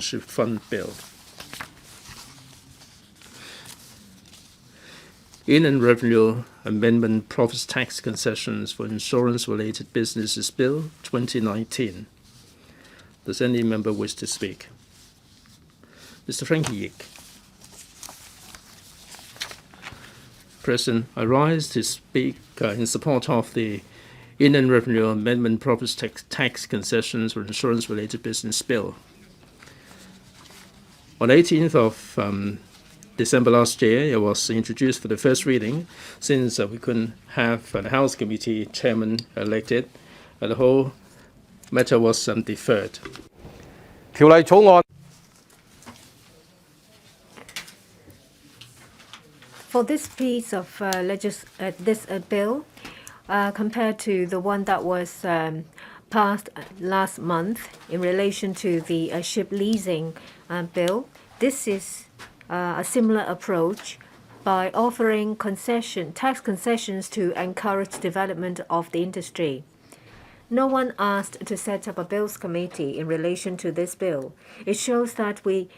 Fund Bill. Inland Revenue Amendment Profits Tax Concessions for Insurance-Related Businesses Bill 2019. Does any member wish to speak? Mr. Frankie Yick. President, I rise to speak in support of the Inland Revenue Amendment Profits Tax Concessions for Insurance-Related Business Bill. On 18th of December last year, it was introduced for the first reading. Since we couldn't have the House Committee Chairman elected, the whole matter was deferred. 條例草案 For this piece of bill, compared to the one that was passed last month in relation to the ship leasing bill, this is a similar approach by offering tax concessions to encourage development of the industry. No one asked to set up a bills committee in relation to this bill. It shows that we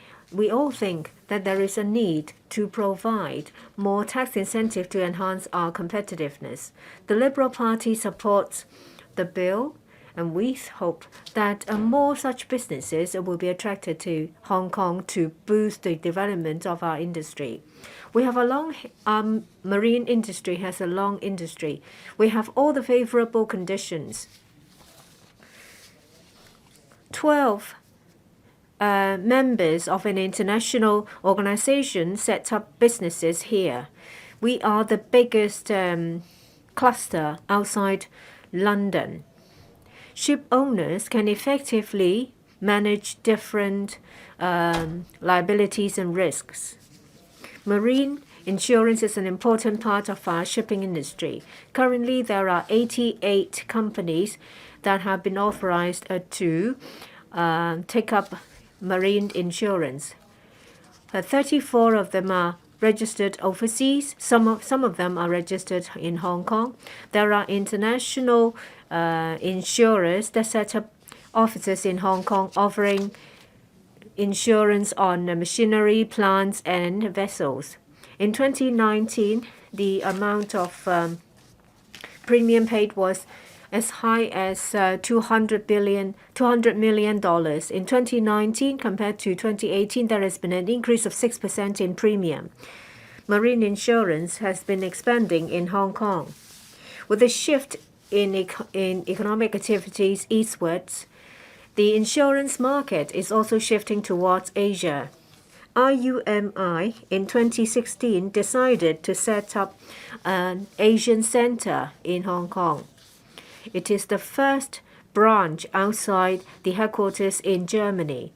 all think that there is a need to provide more tax incentive to enhance our competitiveness. The Liberal Party supports the bill, and we hope that more such businesses will be attracted to Hong Kong to boost the development of our industry. We have a long marine industry has a long industry. We have all the favorable conditions. 12 members of an international organization set up businesses here. We are the biggest cluster outside London. Ship owners can effectively manage different liabilities and risks. Marine insurance is an important part of our shipping industry. Currently, there are 88 companies that have been authorized to take up marine insurance. 34 of them are registered overseas. Some of them are registered in Hong Kong. There are international insurers that set up offices in Hong Kong offering insurance on machinery, plants, and vessels. In 2019, the amount of premium paid was as high as $200 million. In 2019, compared to 2018, there has been an increase of 6% in premium. Marine insurance has been expanding in Hong Kong. With a shift in economic activities eastwards, the insurance market is also shifting towards Asia. RUMI in 2016 decided to set up an Asian center in Hong Kong. It is the first branch outside the headquarters in Germany.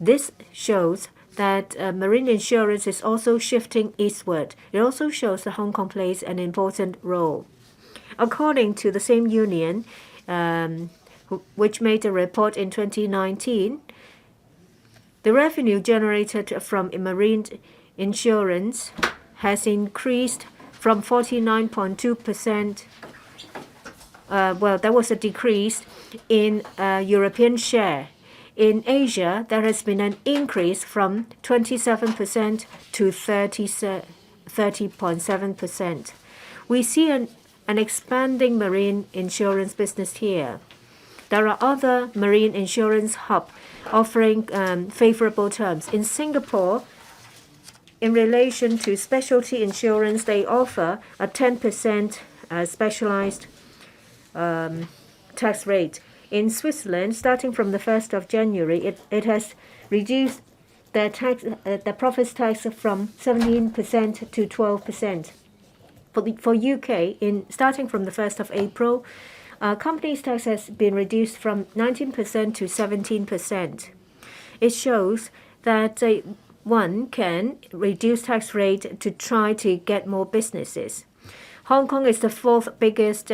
This shows that marine insurance is also shifting eastward. It also shows that Hong Kong plays an important role. According to the same union, which made a report in 2019, the revenue generated from marine insurance has increased from 49.2%. There was a decrease in European share. In Asia, there has been an increase from 27% to 30.7%. We see an expanding marine insurance business here. There are other marine insurance hubs offering favorable terms. In Singapore, in relation to specialty insurance, they offer a 10% specialized tax rate. In Switzerland, starting from the 1st of January, it has reduced the profits tax from 17% to 12%. For UK, starting from the 1st of April, companies tax has been reduced from 19% to 17%. It shows that one can reduce tax rate to try to get more businesses. Hong Kong is the 4th biggest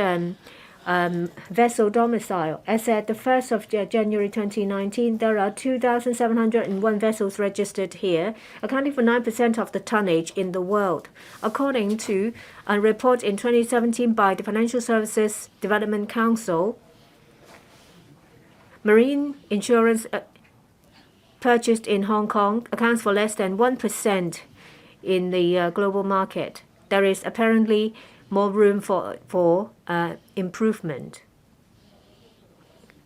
vessel domicile. As at the 1st of January 2019, there are 2,701 vessels registered here, accounting for 9% of the tonnage in the world. According to a report in 2017 by the Financial Services Development Council, marine insurance purchased in Hong Kong accounts for less than 1% in the global market. There is apparently more room for improvement.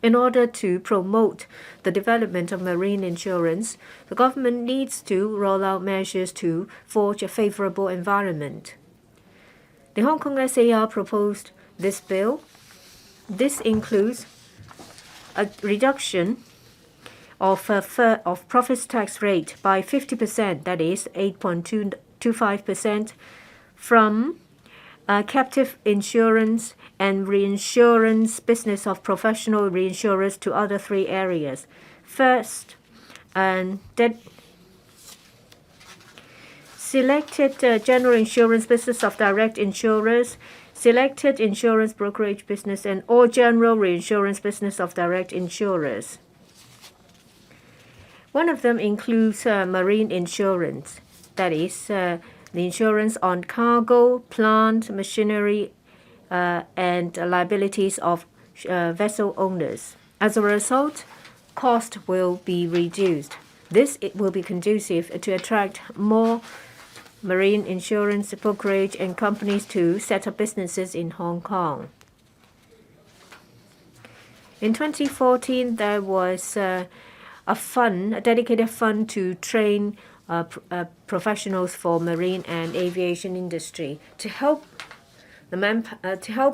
In order to promote the development of marine insurance, the government needs to roll out measures to forge a favorable environment. The Hong Kong SAR proposed this bill. This includes a reduction of profits tax rate by 50%, that is 8.25%, from captive insurance and reinsurance business of professional reinsurers to other three areas. First, selected general insurance business of direct insurers, selected insurance brokerage business, and all general reinsurance business of direct insurers. One of them includes marine insurance, that is the insurance on cargo, plant, machinery, and liabilities of vessel owners. As a result, cost will be reduced. It will be conducive to attract more marine insurance brokerage and companies to set up businesses in Hong Kong. In 2014, there was a dedicated fund to train professionals for marine and aviation industry to help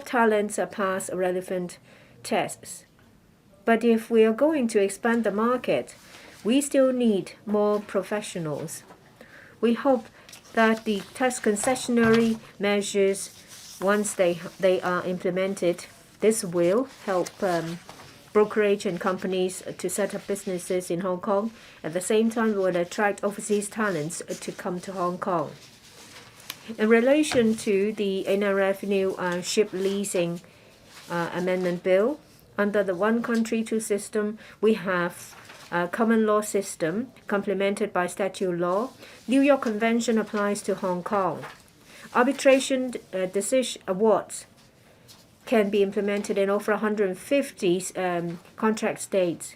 talents pass relevant tests. But if we are going to expand the market, we still need more professionals. We hope that the tax concessionary measures, once they are implemented, this will help brokerage and companies to set up businesses in Hong Kong. At the same time, we will attract overseas talents to come to Hong Kong. In relation to the Inland Revenue Ship Leasing Amendment Bill, under the One Country, Two System, we have a common law system complemented by statute law. New York Convention applies to Hong Kong. Arbitration decision awards can be implemented in over 150 contract states.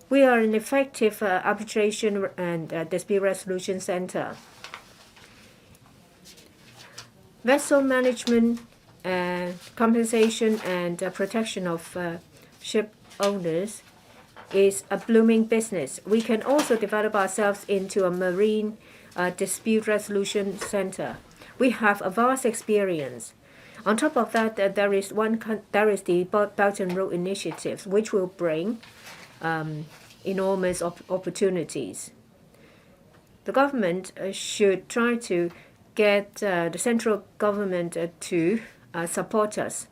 We are an effective arbitration and dispute resolution center. Vessel management, compensation, and protection of ship owners is a blooming business. We can also develop ourselves into a marine dispute resolution center. We have a vast experience. On top of that, there is the Belt and Road Initiative, which will bring enormous opportunities. The government should try to get the central government to support us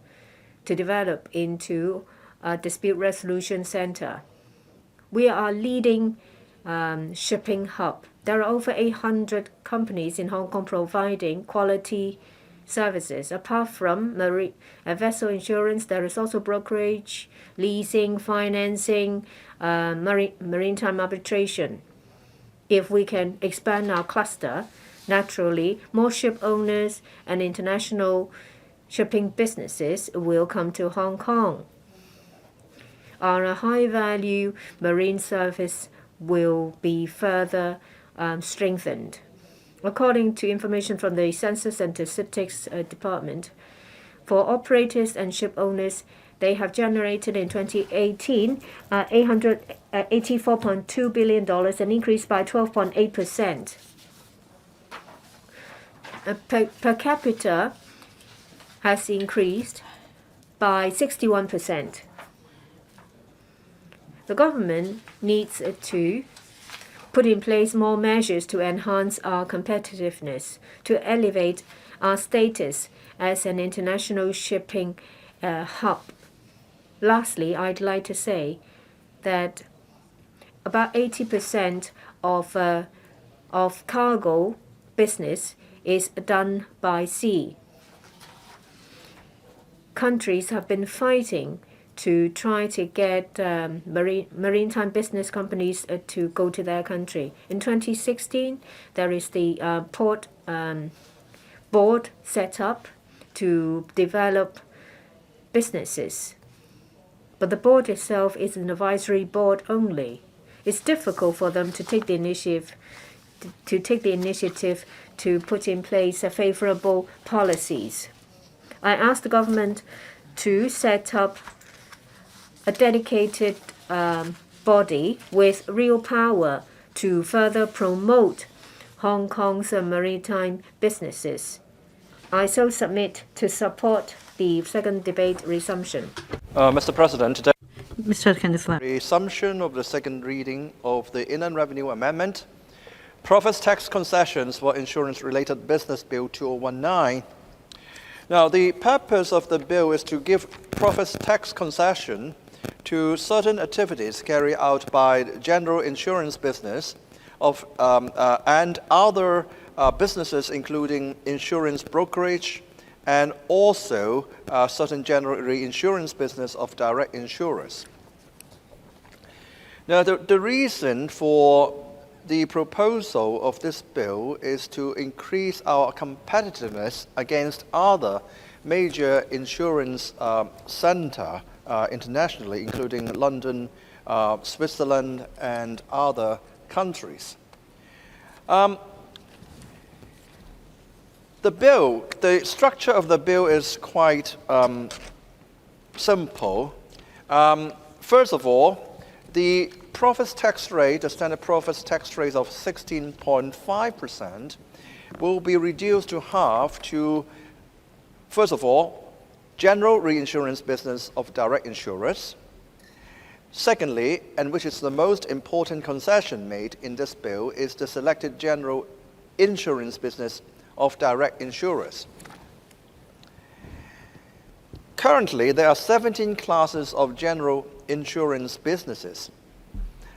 to develop into a dispute resolution center. We are leading shipping hub. There are over 800 companies in Hong Kong providing quality services. Apart from vessel insurance, there is also brokerage, leasing, financing, maritime arbitration. If we can expand our cluster, naturally, more ship owners and international shipping businesses will come to Hong Kong. Our high-value marine service will be further strengthened. According to information from the Census and Statistics Department, for operators and ship owners, they have generated in 2018 $84.2 billion, an increase by 12.8%. Per capita has increased by 61%. The government needs to put in place more measures to enhance our competitiveness, to elevate our status as an international shipping hub. Lastly, I'd like to say that about 80% of cargo business is done by sea. Countries have been fighting to try to get maritime business companies to go to their country. In 2016, there is the port board set up to develop businesses. but the board itself is an advisory board only. It's difficult for them to take the initiative to put in place favorable policies. I asked the government to set up a dedicated body with real power to further promote Hong Kong's maritime businesses. I so submit to support the second debate resumption. Mr. President, today Mr. Kenneth Lam. resumption of the second reading of the Inland Revenue Amendment, Profits Tax Concessions for Insurance-Related Business Bill 2019. Now, the purpose of the bill is to give profits tax concession to certain activities carried out by general insurance business and other businesses, including insurance brokerage and also certain general reinsurance business of direct insurers. Now, the reason for the proposal of this bill is to increase our competitiveness against other major insurance centers internationally, including London, Switzerland, and other countries. The structure of the bill is quite simple. First of all, the profits tax rate, the standard profits tax rate of 16.5%, will be reduced to half to, first of all, general reinsurance business of direct insurers. Secondly, and which is the most important concession made in this bill, is the selected general insurance business of direct insurers. Currently, there are 17 classes of general insurance businesses.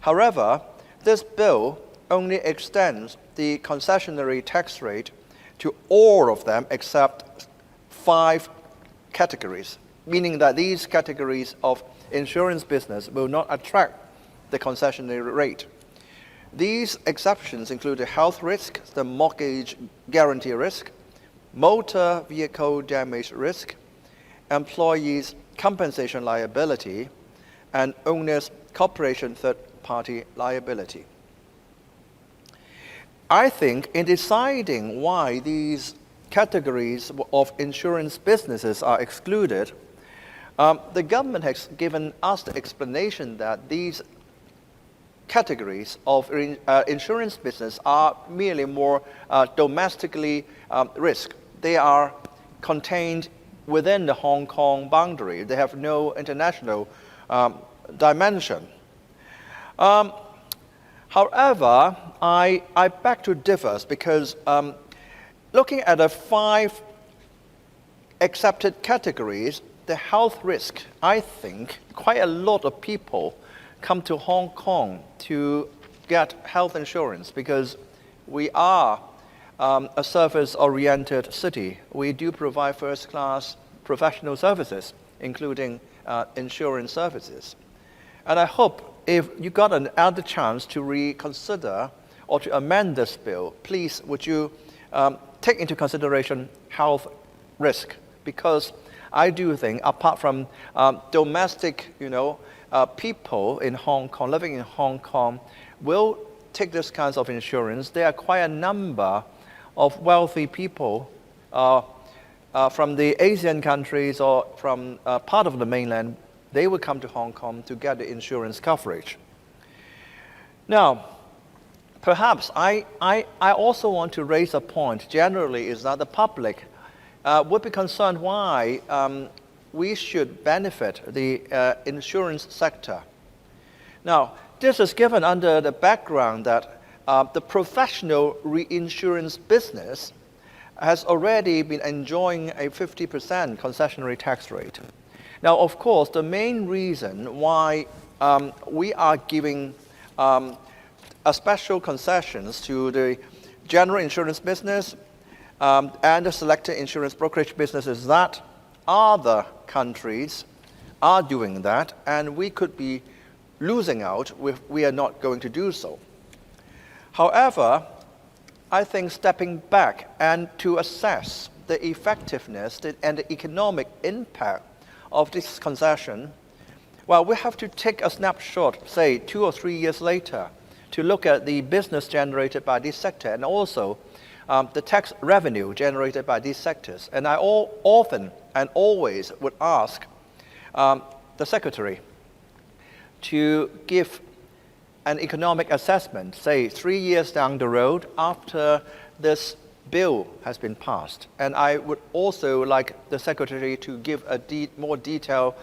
However, this bill only extends the concessionary tax rate to all of them except 5 categories, meaning that these categories of insurance business will not attract the concessionary rate. These exceptions include the health risk, the mortgage guarantee risk, motor vehicle damage risk, employees' compensation liability, and owners' corporation third-party liability. I think in deciding why these categories of insurance businesses are excluded, the government has given us the explanation that these categories of insurance business are merely more domestically risk. They are contained within the Hong Kong boundary. They have no international dimension. However, I beg to differ because looking at the 5 accepted categories, the health risk, I think quite a lot of people come to Hong Kong to get health insurance because we are a service-oriented city. We do provide first-class professional services, including insurance services. And I hope if you got another chance to reconsider or to amend this bill, please would you take into consideration health risk, because I do think apart from domestic, people in Hong Kong, living in Hong Kong, will take this kinds of insurance. There are quite a number of wealthy people from the Asian countries or from part of the mainland. They will come to Hong Kong to get the insurance coverage. Now, perhaps I also want to raise a point generally is that the public would be concerned why we should benefit the insurance sector. Now, this is given under the background that the professional reinsurance business has already been enjoying a 50% concessionary tax rate. Now, of course, the main reason why we are giving a special concessions to the general insurance business and the selected insurance brokerage businesses that other countries are doing that, and we could be losing out if we are not going to do so. However, I think stepping back and to assess the effectiveness and the economic impact of this concession, Well, we have to take a snapshot, say 2 or 3 years later, to look at the business generated by this sector and also the tax revenue generated by these sectors. And I often and always would ask the Secretary to give an economic assessment, say 3 years down the road after this bill has been passed. And I would also like the Secretary to give a more detailed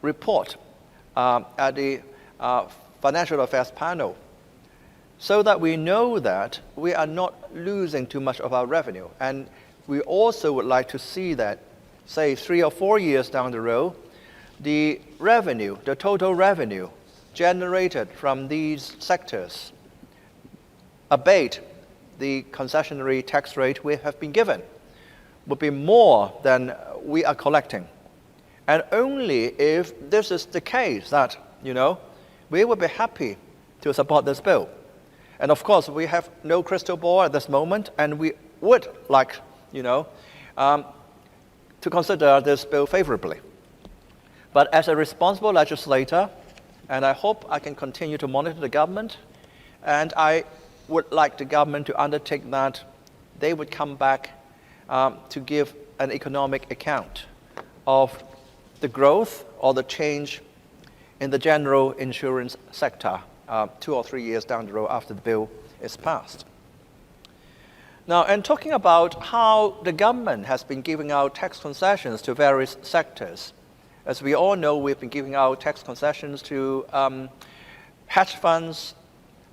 report at the Financial Affairs panel, so that we know that we are not losing too much of our revenue. And we also would like to see that, say 3 or 4 years down the road, the revenue, the total revenue generated from these sectors abate the concessionary tax rate we have been given, would be more than we are collecting. And only if this is the case that, we will be happy to support this bill. And of course, we have no crystal ball at this moment, and we would like, to consider this bill favorably. But as a responsible legislator, and I hope I can continue to monitor the government, and I would like the government to undertake that they would come back to give an economic account of the growth or the change in the general insurance sector 2 or 3 years down the road after the bill is passed. Now, and talking about how the government has been giving out tax concessions to various sectors, as we all know, we've been giving out tax concessions to hedge funds,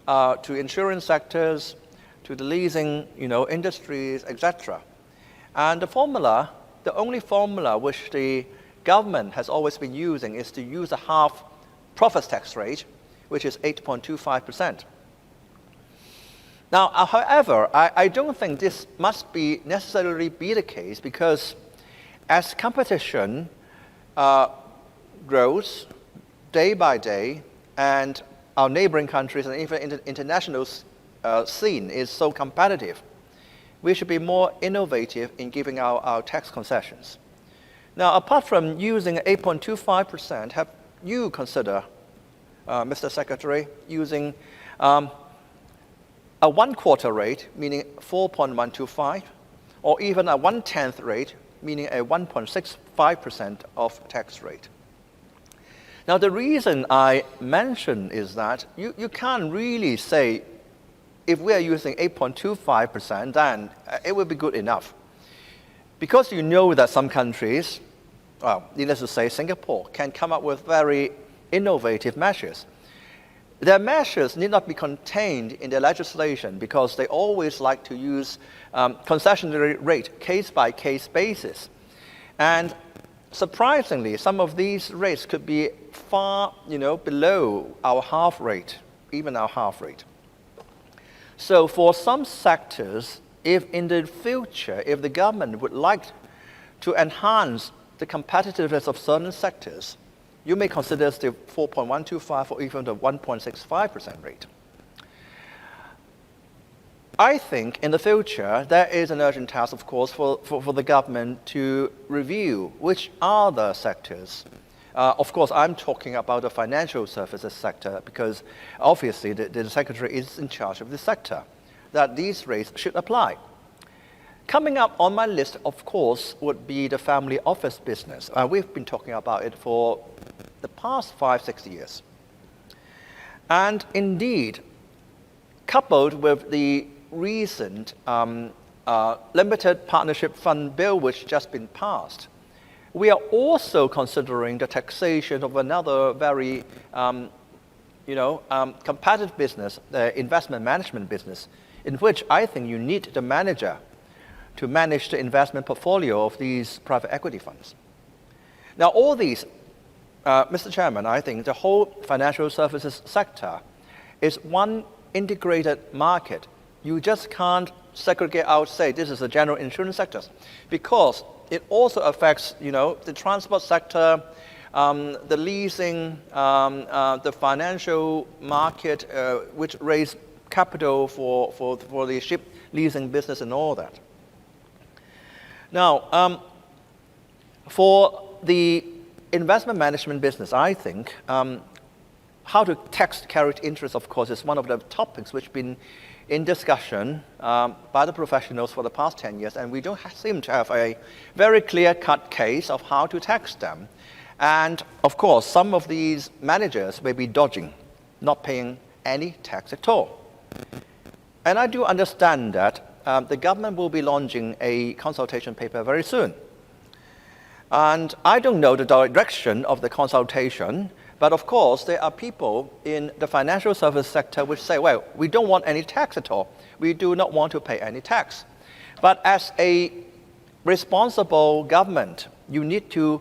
to insurance sectors, to the leasing, industries, etc. And the only formula which the government has always been using is to use a half profits tax rate, which is 8.25%. Now, however, I don't think this must be necessarily be the case, because as competition grows day by day, and our neighboring countries and even international scene is so competitive, we should be more innovative in giving our tax concessions. Now, apart from using 8.25%, have you considered, Mr. Secretary, using a 1/4 rate, meaning 4.125, or even a 1/10 rate, meaning a 1.65% of tax rate? Now, the reason I mention is that you can't really say if we are using 8.25%, then it will be good enough. Because you know that some countries, well, needless to say, Singapore, can come up with very innovative measures. Their measures need not be contained in their legislation, because they always like to use concessionary rate case-by-case basis. And surprisingly, some of these rates could be far, below our half rate, even our half rate. So for some sectors, if in the future, if the government would like to enhance the competitiveness of certain sectors, you may consider the 4.125 or even the 1.65% rate. I think in the future, there is an urgent task, of course, for the government to review which are the sectors. Of course, I'm talking about the financial services sector, because obviously the Secretary is in charge of the sector, that these rates should apply. Coming up on my list, of course, would be the family office business. We've been talking about it for the past 5-6 years. And indeed, coupled with the recent limited partnership fund bill which just been passed, we are also considering the taxation of another very competitive business, the investment management business, in which I think you need the manager to manage the investment portfolio of these private equity funds. Now, all these, Mr. Chairman, I think the whole financial services sector is one integrated market. You just can't segregate out, say, this is the general insurance sector, because it also affects, the transport sector, the leasing, the financial market, which raise capital for the ship leasing business and all that. Now, for the investment management business, I think, how to tax carried interest, of course, is one of the topics which have been in discussion by the professionals for the past 10 years, and we don't seem to have a very clear-cut case of how to tax them. And, of course, some of these managers may be dodging, not paying any tax at all. And I do understand that the government will be launching a consultation paper very soon. And I don't know the direction of the consultation, but of course there are people in the financial service sector which say, well, we don't want any tax at all. We do not want to pay any tax. But as a responsible government, you need to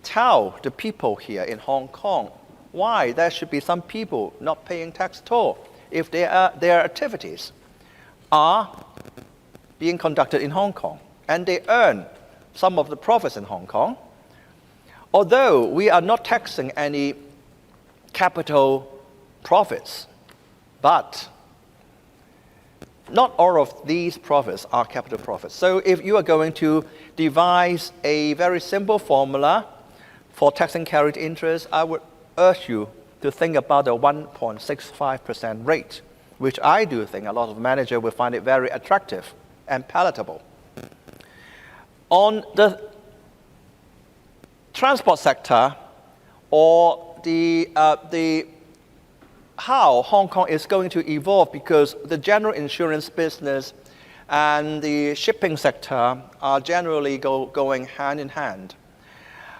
tell the people here in Hong Kong why there should be some people not paying tax at all if their activities are being conducted in Hong Kong and they earn some of the profits in Hong Kong. Although we are not taxing any capital profits, but not all of these profits are capital profits. So if you are going to devise a very simple formula for taxing carried interest, I would urge you to think about a 1.65% rate, which I do think a lot of managers will find it very attractive and palatable. On the transport sector, or how Hong Kong is going to evolve, because the general insurance business and the shipping sector are generally going hand in hand.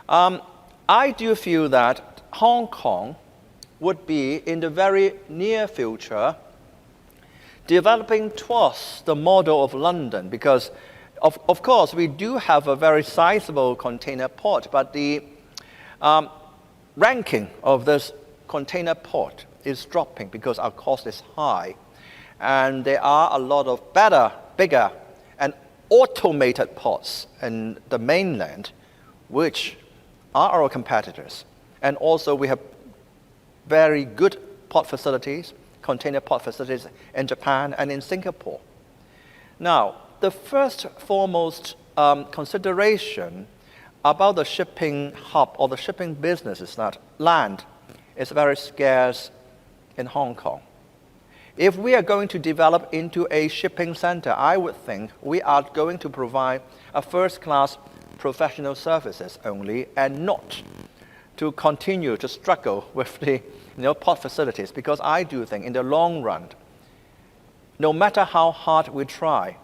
I do feel that Hong Kong would be, in the very near future, developing towards the model of London, because of course we do have a very sizable container port, but the ranking of this container port is dropping because our cost is high, and there are a lot of better, bigger, and automated ports in the mainland, which are our competitors. And also we have very good port facilities, container port facilities in Japan and in Singapore. Now, the first foremost consideration about the shipping hub or the shipping business is that land is very scarce in Hong Kong. If we are going to develop into a shipping center, I would think we are going to provide a first-class professional services only, and not to continue to struggle with the port facilities, because I do think in the long run, no matter how hard we try,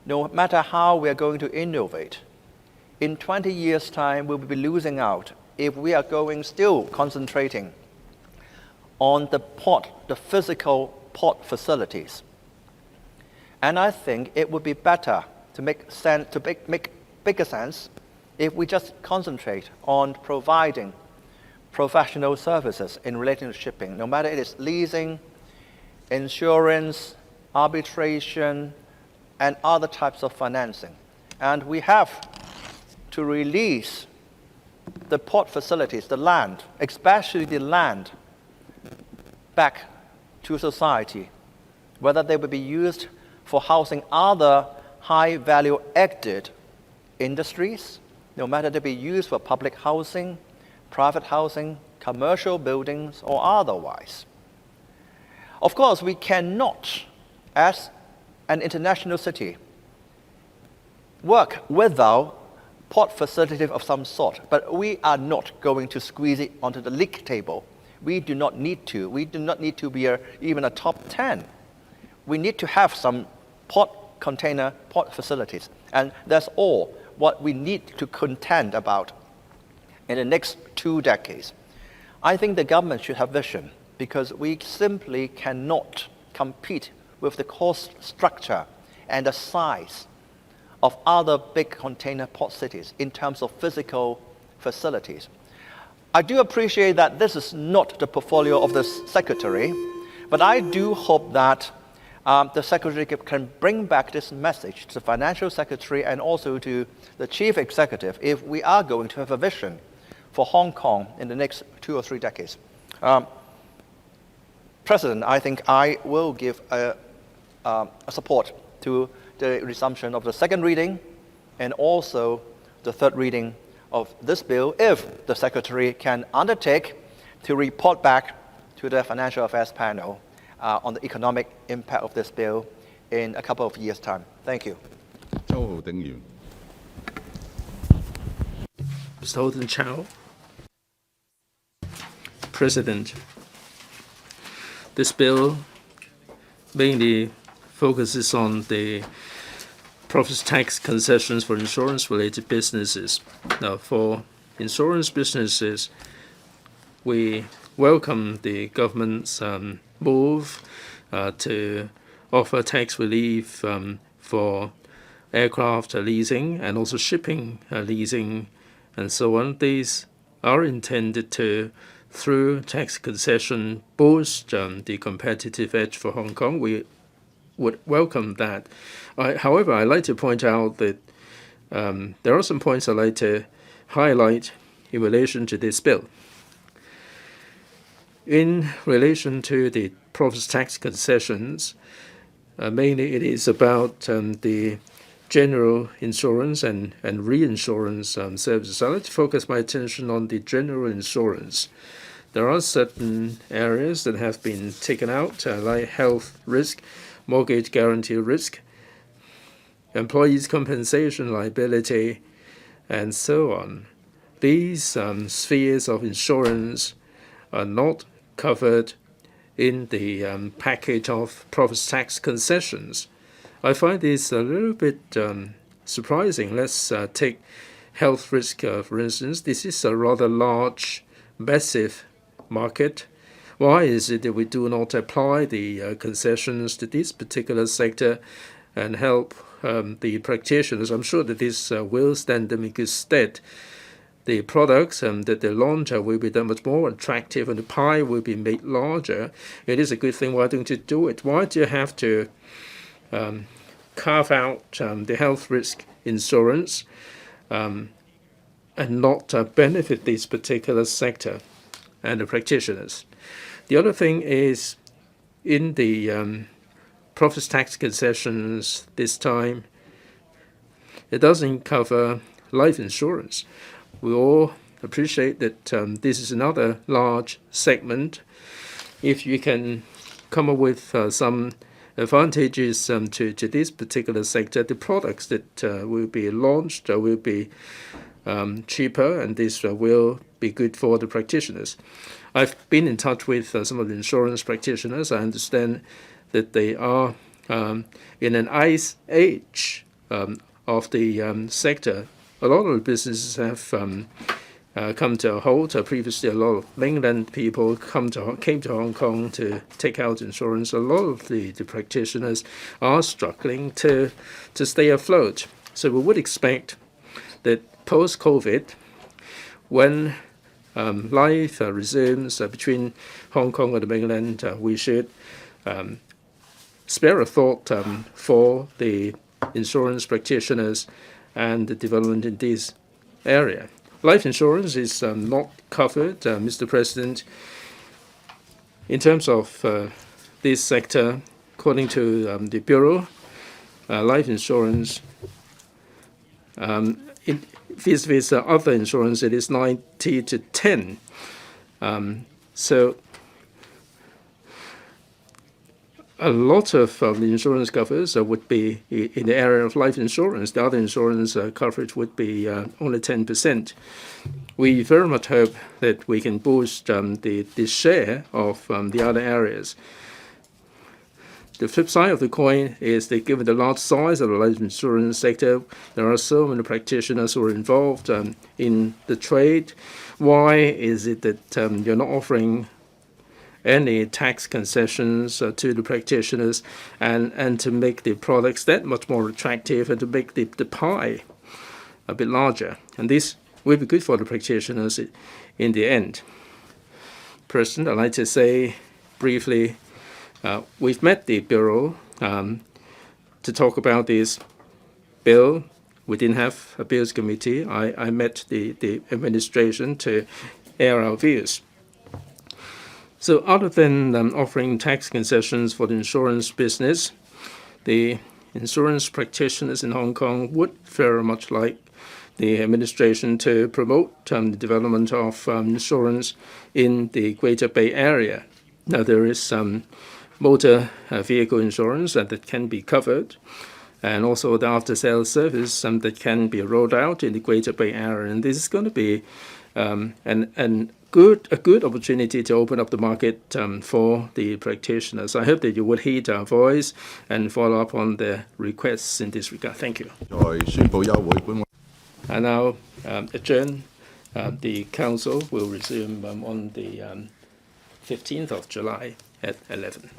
no matter how we are going to innovate, in 20 years' time we will be losing out if we are still concentrating on the port, the physical port facilities. And I think it would be better to make bigger sense if we just concentrate on providing professional services in relating to shipping, no matter it is leasing, insurance, arbitration, and other types of financing. And we have to release the port facilities, the land, especially the land, back to society, whether they will be used for housing other high-value added industries, no matter they be used for public housing, private housing, commercial buildings, or otherwise. Of course, we cannot, as an international city, work without port facilities of some sort, but we are not going to squeeze it onto the league table. We do not need to. We do not need to be even a top 10. We need to have some container port facilities, and that's all what we need to contend about in the next 2 decades. I think the government should have vision, because we simply cannot compete with the cost structure and the size of other big container port cities in terms of physical facilities. I do appreciate that this is not the portfolio of the Secretary, but I do hope that the Secretary can bring back this message to the Financial Secretary and also to the Chief Executive if we are going to have a vision for Hong Kong in the next 2 or 3 decades. President, I think I will give a support to the resumption of the second reading and also the third reading of this bill if the Secretary can undertake to report back to the Financial Affairs panel on the economic impact of this bill in a couple of years' time. Thank you. Mr. Holden Chow. President, this bill mainly focuses on the profits tax concessions for insurance-related businesses. Now, for insurance businesses, we welcome the government's move to offer tax relief for aircraft leasing and also shipping leasing and so on. These are intended to, through tax concession, boost the competitive edge for Hong Kong. We would welcome that. However, I'd like to point out that there are some points I'd like to highlight in relation to this bill. In relation to the profits tax concessions, mainly it is about the general insurance and reinsurance services. I'd like to focus my attention on the general insurance. There are certain areas that have been taken out, like health risk, mortgage guarantee risk, employees' compensation liability, and so on. These spheres of insurance are not covered in the package of profits tax concessions. I find this a little bit surprising. Let's take health risk, for instance. This is a rather large, massive market. Why is it that we do not apply the concessions to this particular sector and help the practitioners? I'm sure that this will stand them in good stead. The products that they launch will be that much more attractive and the pie will be made larger. It is a good thing. Why don't you do it? Why do you have to carve out the health risk insurance and not benefit this particular sector and the practitioners? The other thing is in the profits tax concessions this time, it doesn't cover life insurance. We all appreciate that this is another large segment. If you can come up with some advantages to this particular sector, the products that will be launched will be cheaper, and this will be good for the practitioners. I've been in touch with some of the insurance practitioners. I understand that they are in an ice age of the sector. A lot of the businesses have come to a halt. Previously, a lot of mainland people came to Hong Kong to take out insurance. A lot of the practitioners are struggling to stay afloat. So we would expect that post-COVID, when life resumes between Hong Kong and the mainland, we should spare a thought for the insurance practitioners and the development in this area. Life insurance is not covered, Mr. President. In terms of this sector, according to the Bureau, life insurance, vis-a-vis other insurance, it is 90 to 10. So a lot of the insurance covers would be in the area of life insurance. The other insurance coverage would be only 10%. We very much hope that we can boost the share of the other areas. The flip side of the coin is that given the large size of the life insurance sector, there are so many practitioners who are involved in the trade. Why is it that you're not offering any tax concessions to the practitioners and to make the products that much more attractive and to make the pie a bit larger? And this will be good for the practitioners in the end. President, I'd like to say briefly, we've met the Bureau to talk about this bill. We didn't have a Bills Committee. I met the administration to air our views. So other than offering tax concessions for the insurance business, the insurance practitioners in Hong Kong would very much like the administration to promote the development of insurance in the Greater Bay Area. Now, there is some motor vehicle insurance that can be covered, and also the after-sales service that can be rolled out in the Greater Bay Area. And this is going to be a good opportunity to open up the market for the practitioners. I hope that you will heed our voice and follow up on the requests in this regard. Thank you. 在宣布休會，本會 I now adjourn. The council will resume on the 15th of July at 11.